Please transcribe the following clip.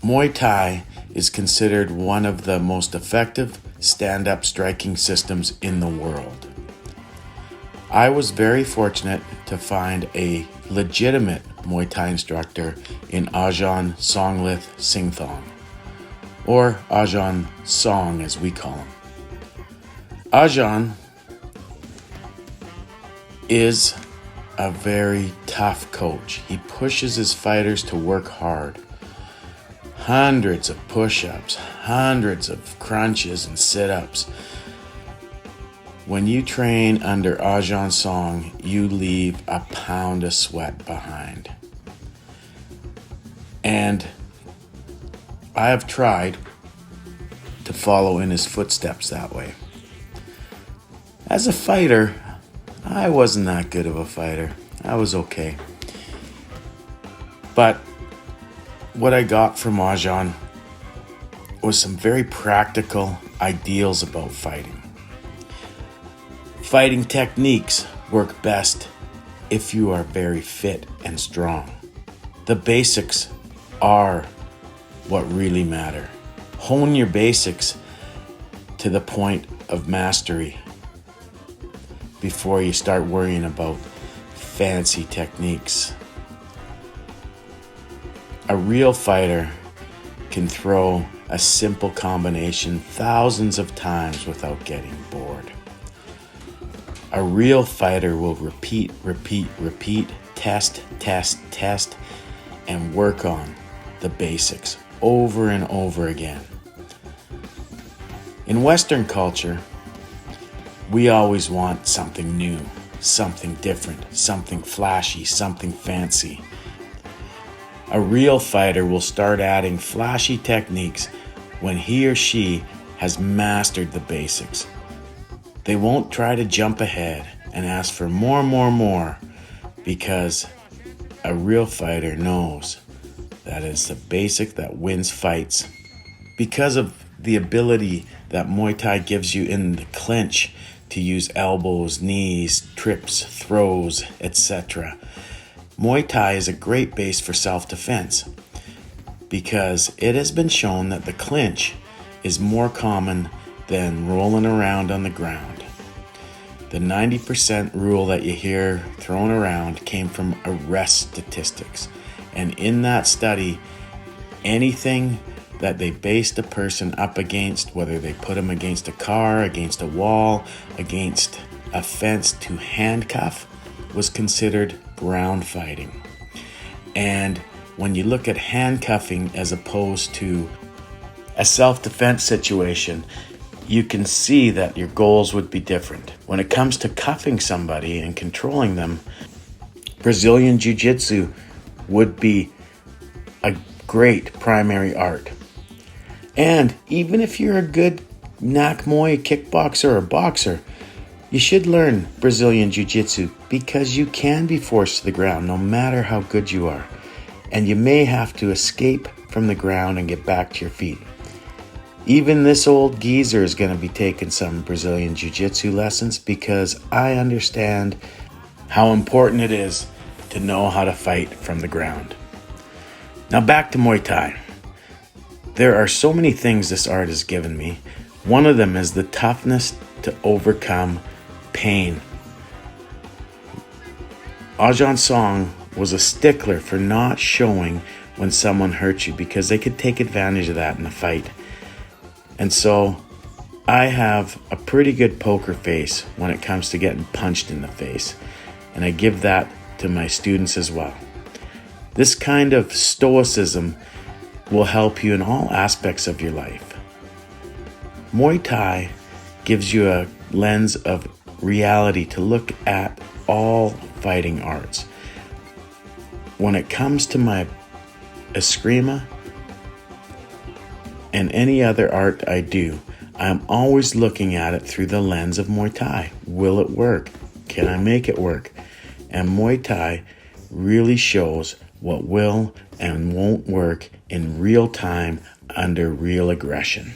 Muay Thai is considered one of the most effective stand-up striking systems in the world. I was very fortunate to find a legitimate Muay Thai instructor in Ajahn Songlith Singthong, or Ajahn Song as we call him. Ajahn is a very tough coach. He pushes his fighters to work hard. Hundreds of push-ups, hundreds of crunches and sit-ups. When you train under Ajahn Song, you leave a pound of sweat behind. And I have tried to follow in his footsteps that way. As a fighter, I wasn't that good of a fighter. I was okay. But what I got from Ajahn was some very practical ideals about fighting. Fighting techniques work best if you are very fit and strong. The basics are what really matter. Hone your basics to the point of mastery before you start worrying about fancy techniques. A real fighter can throw a simple combination thousands of times without getting bored. A real fighter will repeat, test, and work on the basics over and over again. In Western culture, we always want something new, something different, something flashy, something fancy. A real fighter will start adding flashy techniques when he or she has mastered the basics. They won't try to jump ahead and ask for more, because a real fighter knows that it's the basic that wins fights. Because of the ability that Muay Thai gives you in the clinch to use elbows, knees, trips, throws, etc. Muay Thai is a great base for self-defense because it has been shown that the clinch is more common than rolling around on the ground. The 90% rule that you hear thrown around came from arrest statistics. And in that study, anything that they based a person up against, whether they put him against a car, against a wall, against a fence to handcuff, was considered ground fighting. And when you look at handcuffing as opposed to a self-defense situation, you can see that your goals would be different. When it comes to cuffing somebody and controlling them, Brazilian Jiu-Jitsu would be a great primary art. And even if you're a good Nak Muay kickboxer or boxer, you should learn Brazilian Jiu-Jitsu because you can be forced to the ground no matter how good you are. And you may have to escape from the ground and get back to your feet. Even this old geezer is going to be taking some Brazilian Jiu-Jitsu lessons because I understand how important it is to know how to fight from the ground. Now back to Muay Thai. There are so many things this art has given me. One of them is the toughness to overcome pain. Ajahn Song was a stickler for not showing when someone hurt you because they could take advantage of that in a fight. And so I have a pretty good poker face when it comes to getting punched in the face. And I give that to my students as well. This kind of stoicism will help you in all aspects of your life. Muay Thai gives you a lens of reality to look at all fighting arts. When it comes to my Eskrima and any other art I do, I'm always looking at it through the lens of Muay Thai. Will it work? Can I make it work? And Muay Thai really shows what will and won't work in real time under real aggression.